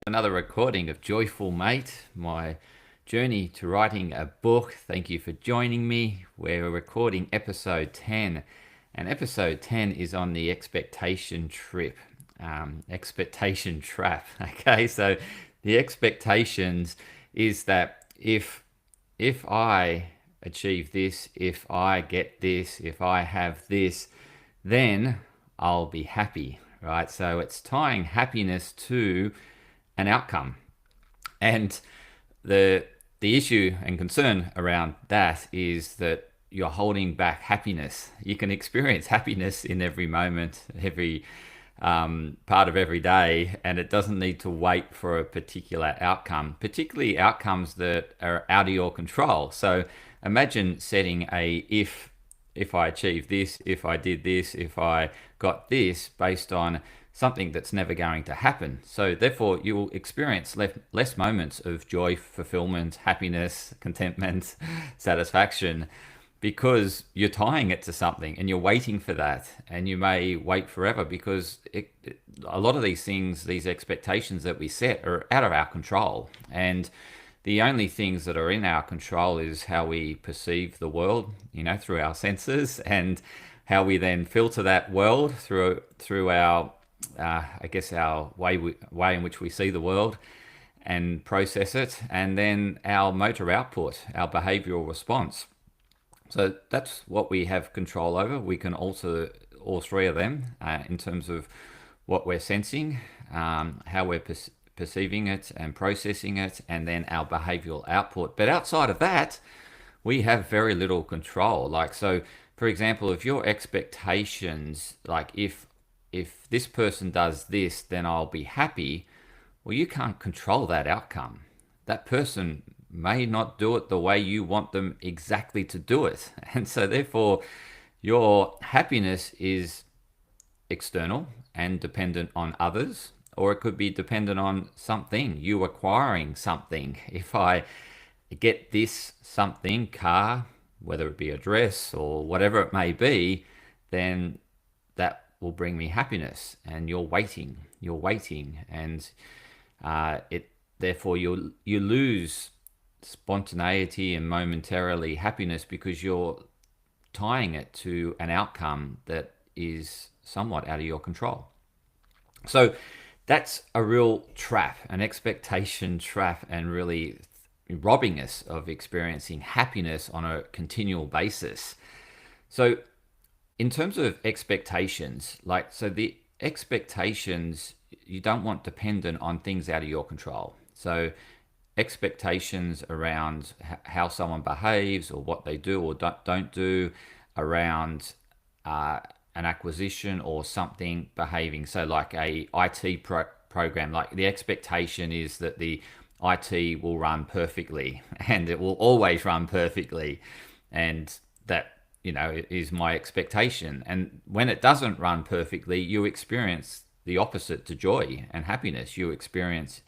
Another recording of Joyful Mate, my journey to writing a book. Thank you for joining me. We're recording episode 10, and episode 10 is on the expectation trip, expectation trap. Okay, so the expectations is that if I achieve this, if I get this, if I have this, then I'll be happy, right? So it's tying happiness to an outcome. And the the issue and concern around that is that you're holding back happiness. You can experience happiness in every moment, every part of every day, and it doesn't need to wait for a particular outcome, particularly outcomes that are out of your control. So imagine setting a if I achieve this, if I did this, if I got this, based on something that's never going to happen. So therefore, you will experience less moments of joy, fulfillment, happiness, contentment, satisfaction, because you're tying it to something and you're waiting for that, and you may wait forever because a lot of these things, these expectations that we set, are out of our control. And the only things that are in our control is how we perceive the world, through our senses, and how we then filter that world through our, I guess, our way in which we see the world and process it, and then our motor output, our behavioral response. So that's what we have control over. We can alter all three of them in terms of what we're sensing, how we're perceiving it and processing it, and then our behavioral output. But outside of that, we have very little control. Like, so for example, if your expectations, like if this person does this, then I'll be happy. Well, you can't control that outcome. That person may not do it the way you want them exactly to do it. And so therefore, your happiness is external and dependent on others, or it could be dependent on something, you acquiring something. If I get this something, car, whether it be a dress or whatever it may be, then that will bring me happiness. And you're waiting, and it therefore you lose spontaneity and momentarily happiness because you're tying it to an outcome that is somewhat out of your control. So that's a real trap, an expectation trap, and really robbing us of experiencing happiness on a continual basis. So in terms of expectations, so the expectations you don't want dependent on things out of your control. So expectations around how someone behaves or what they do or don't do, around an acquisition or something behaving. So like a IT program, like the expectation is that the IT will run perfectly and it will always run perfectly. And that, is my expectation. And when it doesn't run perfectly, you experience the opposite to joy and happiness. You experience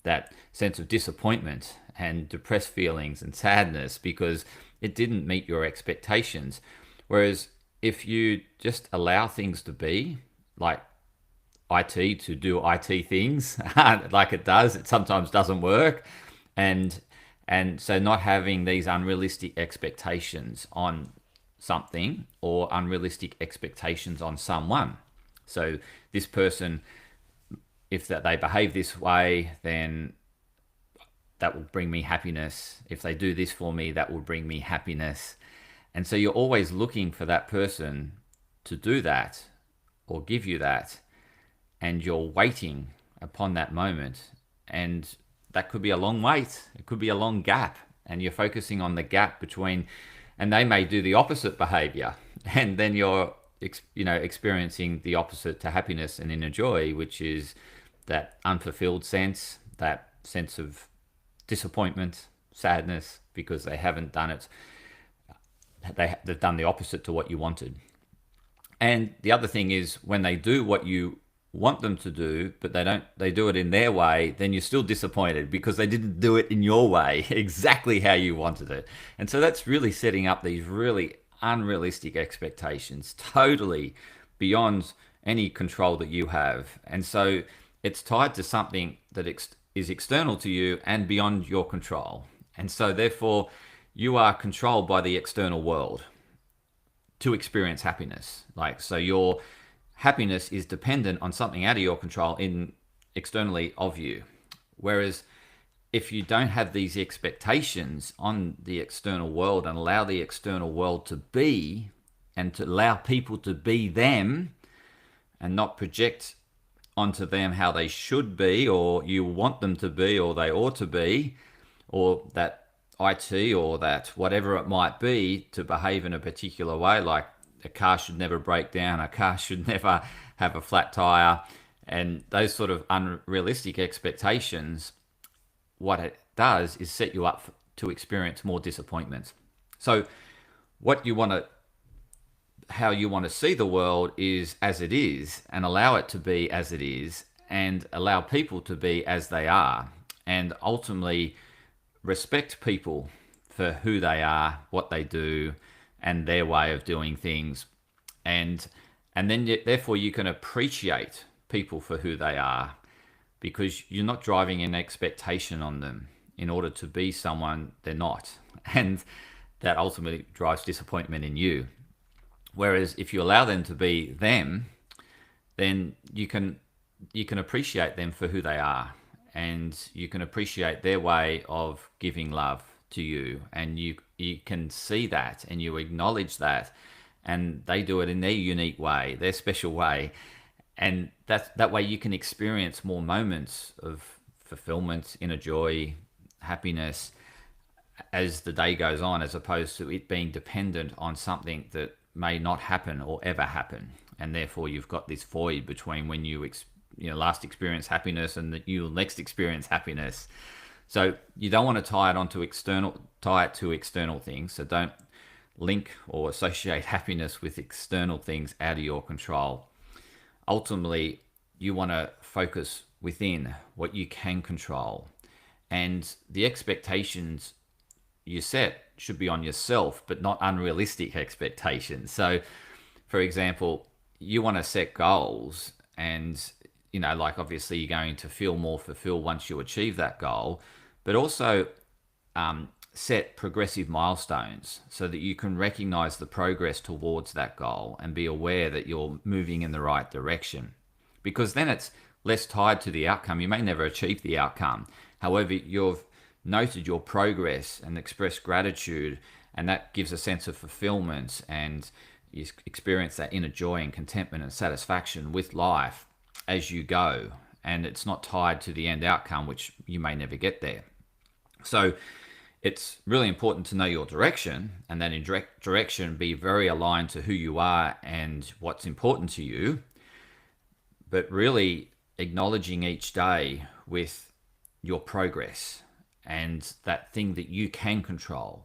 that sense of disappointment and depressed feelings and sadness because it didn't meet your expectations. Whereas if you just allow things to be, like IT to do IT things, like it does, it sometimes doesn't work, and so not having these unrealistic expectations on something or unrealistic expectations on someone. So this person, if that they behave this way, then that will bring me happiness. If they do this for me, that will bring me happiness. And so you're always looking for that person to do that or give you that, and you're waiting upon that moment. And that could be a long wait. It could be a long gap, and you're focusing on the gap between, and they may do the opposite behavior, and then you're experiencing the opposite to happiness and inner joy, which is that unfulfilled sense, that sense of disappointment, sadness, because they haven't done it. They've done the opposite to what you wanted. And the other thing is, when they do what you want them to do, but they do it in their way, then you're still disappointed because they didn't do it in your way, exactly how you wanted it. And so that's really setting up these really unrealistic expectations, totally beyond any control that you have. And so it's tied to something that is external to you and beyond your control. And so, therefore, you are controlled by the external world to experience happiness. Like, so your happiness is dependent on something out of your control in externally of you. Whereas if you don't have these expectations on the external world and allow the external world to be, and to allow people to be them and not project onto them how they should be, or you want them to be, or they ought to be, or that IT or that whatever it might be to behave in a particular way, like a car should never break down, a car should never have a flat tire, and those sort of unrealistic expectations, what it does is set you up to experience more disappointment. So what you want to, how you want to see the world is as it is, and allow it to be as it is, and allow people to be as they are, and ultimately respect people for who they are, what they do, and their way of doing things, and then therefore you can appreciate people for who they are, because you're not driving an expectation on them in order to be someone they're not, and that ultimately drives disappointment in you. Whereas if you allow them to be them, then you can appreciate them for who they are, and you can appreciate their way of giving love to you, and you can see that and you acknowledge that, and they do it in their unique way, their special way, and that way you can experience more moments of fulfillment, inner joy, happiness as the day goes on, as opposed to it being dependent on something that may not happen or ever happen, and therefore you've got this void between when you last experience happiness and that you'll next experience happiness. So you don't want to tie it to external things. So don't link or associate happiness with external things out of your control. Ultimately, you want to focus within what you can control, and the expectations you set should be on yourself, but not unrealistic expectations. So, for example, you want to set goals, and like obviously you're going to feel more fulfilled once you achieve that goal, but also set progressive milestones so that you can recognize the progress towards that goal and be aware that you're moving in the right direction. Because then it's less tied to the outcome. You may never achieve the outcome. However, you've noted your progress and expressed gratitude, and that gives a sense of fulfillment, and you experience that inner joy and contentment and satisfaction with life as you go, and it's not tied to the end outcome, which you may never get there. So it's really important to know your direction, and then in direction be very aligned to who you are and what's important to you, but really acknowledging each day with your progress and that thing that you can control,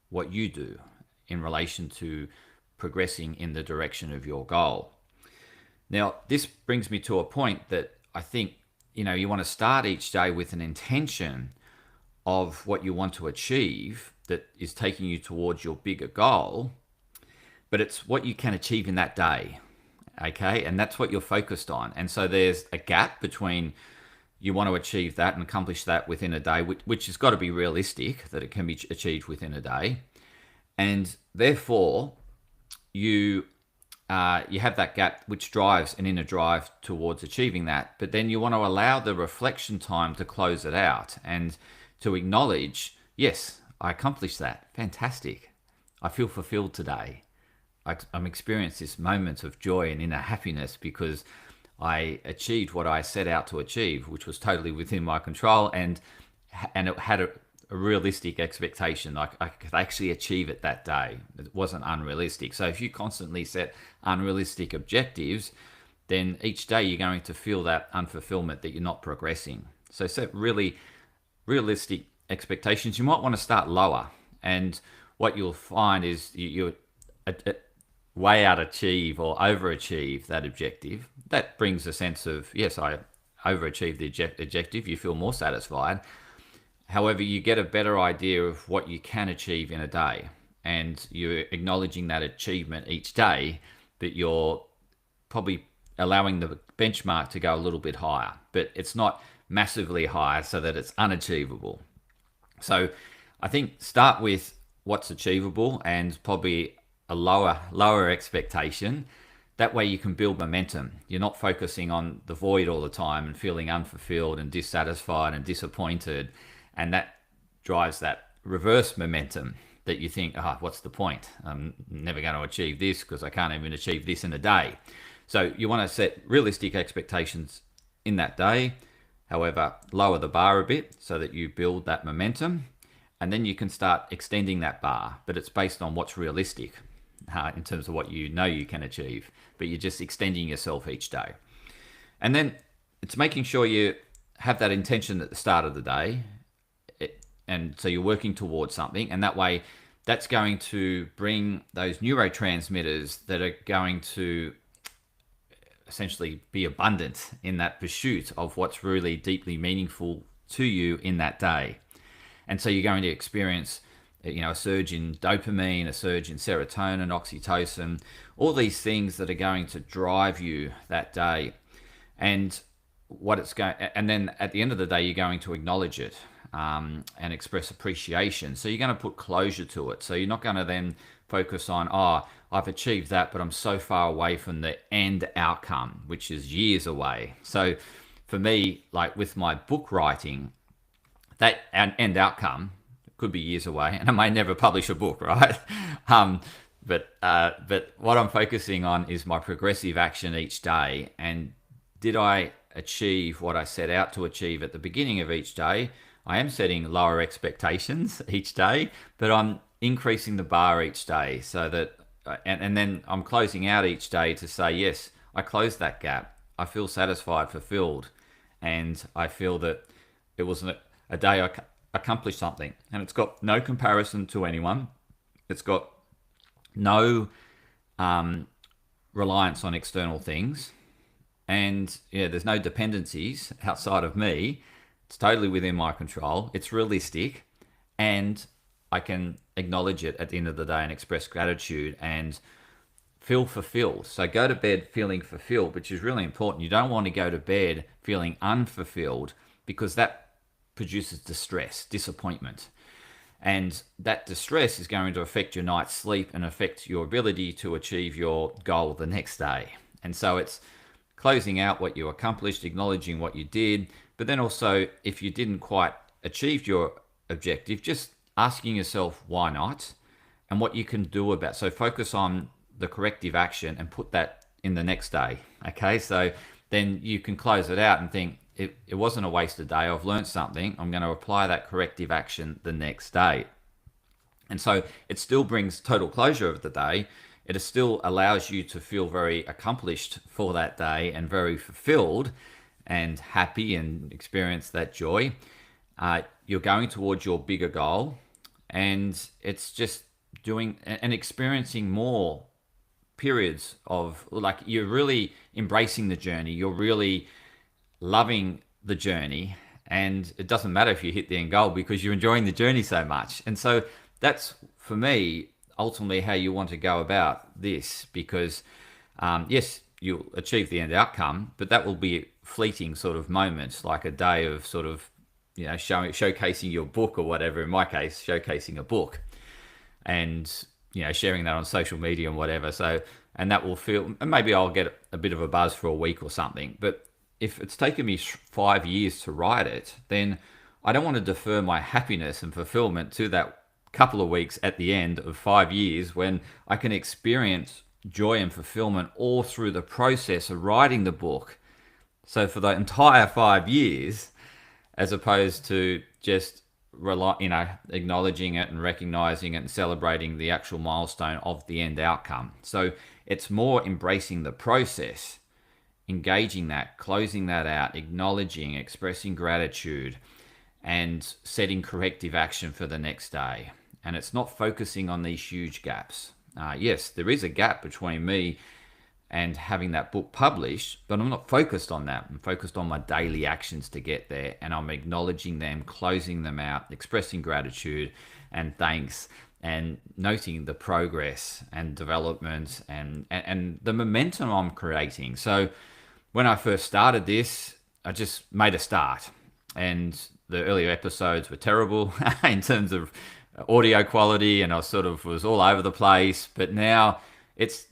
what you do in relation to progressing in the direction of your goal. Now, this brings me to a point that I think, you want to start each day with an intention of what you want to achieve that is taking you towards your bigger goal, but it's what you can achieve in that day, okay? And that's what you're focused on. And so there's a gap between you want to achieve that and accomplish that within a day, which has got to be realistic, that it can be achieved within a day. And therefore, you have that gap, which drives an inner drive towards achieving that. But then you want to allow the reflection time to close it out and to acknowledge, yes, I accomplished that. Fantastic. I feel fulfilled today. I'm experiencing this moment of joy and inner happiness because I achieved what I set out to achieve, which was totally within my control, and it had a realistic expectation. I could actually achieve it that day. It wasn't unrealistic. So if you constantly set unrealistic objectives, then each day you're going to feel that unfulfillment, that you're not progressing. So set really realistic expectations. You might want to start lower, and what you'll find is you way out achieve or overachieve that objective. That brings a sense of, yes, I overachieved the objective. You feel more satisfied. However, you get a better idea of what you can achieve in a day, and you're acknowledging that achievement each day, but you're probably allowing the benchmark to go a little bit higher. But it's not massively high so that it's unachievable. So I think start with what's achievable and probably a lower expectation. That way you can build momentum. You're not focusing on the void all the time and feeling unfulfilled and dissatisfied and disappointed. And that drives that reverse momentum that you think, what's the point? I'm never going to achieve this because I can't even achieve this in a day. So you want to set realistic expectations in that day. However, lower the bar a bit so that you build that momentum, and then you can start extending that bar, but it's based on what's realistic in terms of what you know you can achieve, but you're just extending yourself each day. And then it's making sure you have that intention at the start of the day, and so you're working towards something, and that way that's going to bring those neurotransmitters that are going to essentially be abundant in that pursuit of what's really deeply meaningful to you in that day. And so you're going to experience, a surge in dopamine, a surge in serotonin, oxytocin, all these things that are going to drive you that day. And and then at the end of the day, you're going to acknowledge it and express appreciation. So you're going to put closure to it. So you're not going to then focus on, I've achieved that, but I'm so far away from the end outcome, which is years away. So for me, like with my book writing, that end outcome could be years away, and I may never publish a book, right? But what I'm focusing on is my progressive action each day. And did I achieve what I set out to achieve at the beginning of each day? I am setting lower expectations each day, but I'm increasing the bar each day so that, and then I'm closing out each day to say, yes, I closed that gap. I feel satisfied, fulfilled, and I feel that it was a day I accomplished something. And it's got no comparison to anyone. It's got no reliance on external things. And there's no dependencies outside of me. It's totally within my control. It's realistic. And I can acknowledge it at the end of the day and express gratitude and feel fulfilled. So go to bed feeling fulfilled, which is really important. You don't want to go to bed feeling unfulfilled, because that produces distress, disappointment. And that distress is going to affect your night's sleep and affect your ability to achieve your goal the next day. And so it's closing out what you accomplished, acknowledging what you did, but then also if you didn't quite achieve your objective, just asking yourself why not and what you can do about it. So focus on the corrective action and put that in the next day. Okay, so then you can close it out and think, it wasn't a wasted day. I've learned something. I'm going to apply that corrective action the next day. And so it still brings total closure of the day. It still allows you to feel very accomplished for that day and very fulfilled and happy and experience that joy. You're going towards your bigger goal, and it's just doing and experiencing more periods of, like, you're really embracing the journey. You're really loving the journey, and it doesn't matter if you hit the end goal because you're enjoying the journey so much. And so that's, for me, ultimately how you want to go about this, because yes, you'll achieve the end outcome, but that will be fleeting sort of moments, like a day of sort of, showcasing your book or whatever. In my case, showcasing a book and, sharing that on social media and whatever. So, and that will feel, and maybe I'll get a bit of a buzz for a week or something, but if it's taken me 5 years to write it, then I don't want to defer my happiness and fulfillment to that couple of weeks at the end of 5 years, when I can experience joy and fulfillment all through the process of writing the book. So for the entire 5 years, as opposed to just acknowledging it and recognizing it and celebrating the actual milestone of the end outcome. So it's more embracing the process, engaging that, closing that out, acknowledging, expressing gratitude, and setting corrective action for the next day. And it's not focusing on these huge gaps. Yes, there is a gap between me and having that book published, but I'm not focused on that. I'm focused on my daily actions to get there, and I'm acknowledging them, closing them out, expressing gratitude and thanks, and noting the progress and development and the momentum I'm creating. So when I first started this, I just made a start. and the earlier episodes were terrible in terms of audio quality, and I sort of was all over the place. But now it's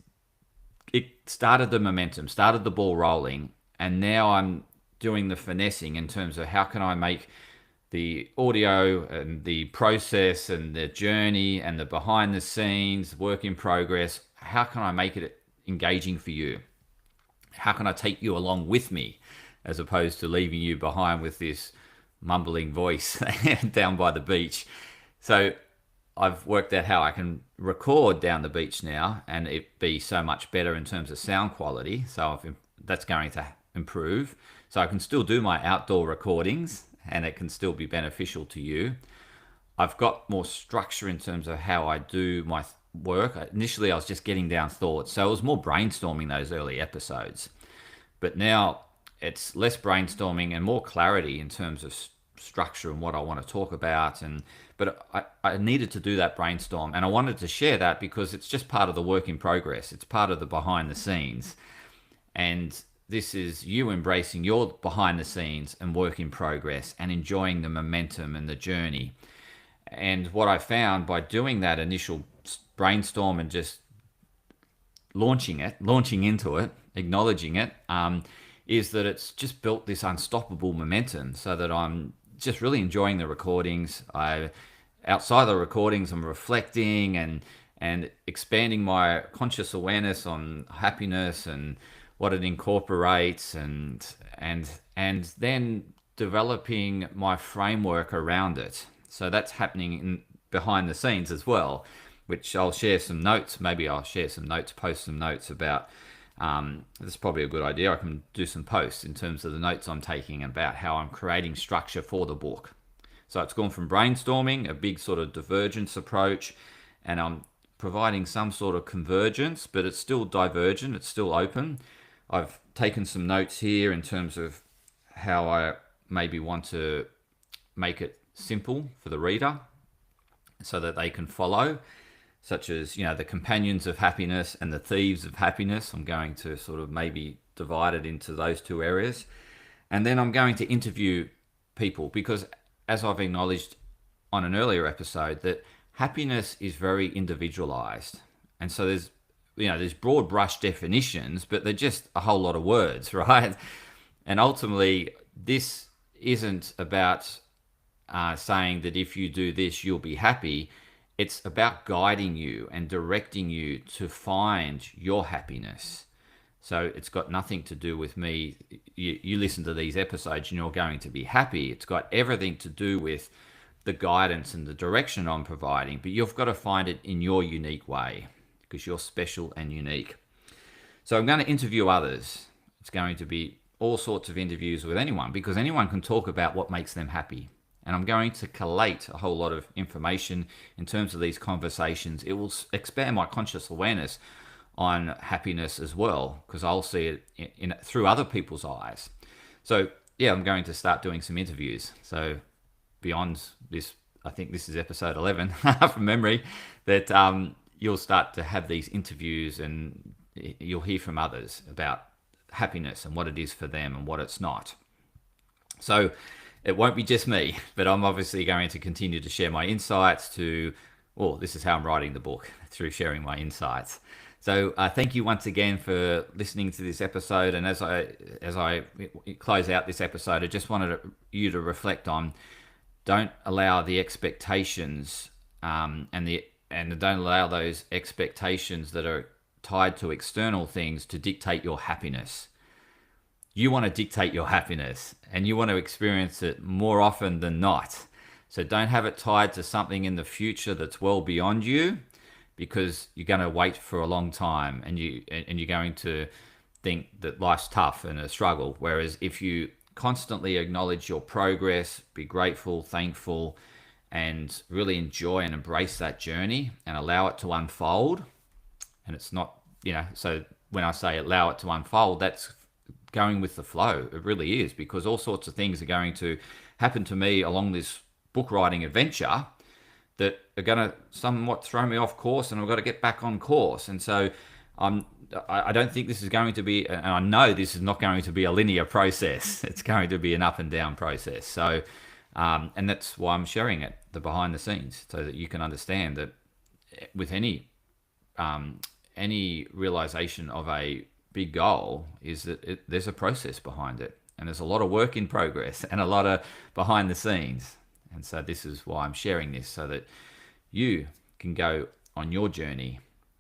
it started the momentum, started the ball rolling, and now I'm doing the finessing in terms of how can I make the audio and the process and the journey and the behind the scenes work in progress. How can I make it engaging for you? How can I take you along with me as opposed to leaving you behind with this mumbling voice down by the beach? So I've worked out how I can record down the beach now and it be so much better in terms of sound quality. So that's going to improve. So I can still do my outdoor recordings and it can still be beneficial to you. I've got more structure in terms of how I do my work. Initially, I was just getting down thoughts. So it was more brainstorming those early episodes. But now it's less brainstorming and more clarity in terms of structure and what I want to talk about. But I needed to do that brainstorm, and I wanted to share that because it's just part of the work in progress. It's part of the behind the scenes. And this is you embracing your behind the scenes and work in progress and enjoying the momentum and the journey. And what I found by doing that initial brainstorm and just launching into it, acknowledging it, is that it's just built this unstoppable momentum so that I'm just really enjoying the recordings. Outside the recordings, I'm reflecting and expanding my conscious awareness on happiness and what it incorporates, and then developing my framework around it. So that's happening behind the scenes as well, which I'll share some notes. Maybe I'll share some notes, post some notes about. This is probably a good idea. I can do some posts in terms of the notes I'm taking about how I'm creating structure for the book. So it's gone from brainstorming, a big sort of divergence approach, and I'm providing some sort of convergence, but it's still divergent, it's still open. I've taken some notes here in terms of how I maybe want to make it simple for the reader so that they can follow, such as, the companions of happiness and the thieves of happiness. I'm going to sort of maybe divide it into those two areas. And then I'm going to interview people because, as I've acknowledged on an earlier episode, that happiness is very individualized. And so there's broad brush definitions, but they're just a whole lot of words, right? And ultimately, this isn't about saying that if you do this, you'll be happy. It's about guiding you and directing you to find your happiness. So it's got nothing to do with me. You listen to these episodes and you're going to be happy. It's got everything to do with the guidance and the direction I'm providing, but you've got to find it in your unique way because you're special and unique. So I'm going to interview others. It's going to be all sorts of interviews with anyone because anyone can talk about what makes them happy. And I'm going to collate a whole lot of information in terms of these conversations. It will expand my conscious awareness on happiness as well, because I'll see it through other people's eyes. So yeah, I'm going to start doing some interviews. So beyond this, I think this is episode 11 from memory, that you'll start to have these interviews and you'll hear from others about happiness and what it is for them and what it's not. So it won't be just me, but I'm obviously going to continue to share my insights this is how I'm writing the book, through sharing my insights. So thank you once again for listening to this episode. And as I close out this episode, I just wanted you to reflect on, don't allow the expectations and don't allow those expectations that are tied to external things to dictate your happiness. You want to dictate your happiness and you want to experience it more often than not. So don't have it tied to something in the future that's well beyond you, because you're going to wait for a long time and you're going to think that life's tough and a struggle. Whereas if you constantly acknowledge your progress, be grateful, thankful, and really enjoy and embrace that journey and allow it to unfold. And it's not, so when I say allow it to unfold, that's going with the flow. It really is, because all sorts of things are going to happen to me along this book writing adventure that are going to somewhat throw me off course, and I've got to get back on course. And so I'm I don't think this is going to be, and I know this is not going to be a linear process. It's going to be an up and down process. So, and that's why I'm sharing it, the behind the scenes, so that you can understand that with any realization of a big goal is that there's a process behind it, and there's a lot of work in progress and a lot of behind the scenes. And so this is why I'm sharing this, so that you can go on your journey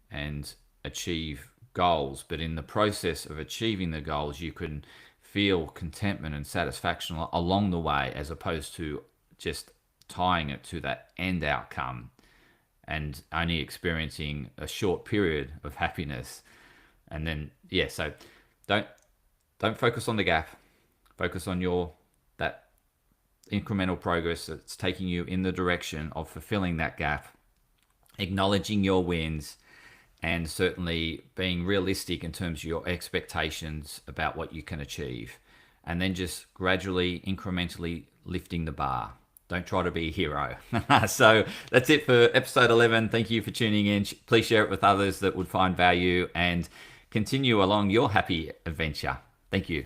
and achieve goals, but in the process of achieving the goals, you can feel contentment and satisfaction along the way, as opposed to just tying it to that end outcome and only experiencing a short period of happiness. And then, yeah, so don't focus on the gap. Focus on that incremental progress that's taking you in the direction of fulfilling that gap, acknowledging your wins, and certainly being realistic in terms of your expectations about what you can achieve. And then just gradually, incrementally lifting the bar. Don't try to be a hero. So that's it for episode 11. Thank you for tuning in. Please share it with others that would find value, and continue along your happy adventure. Thank you.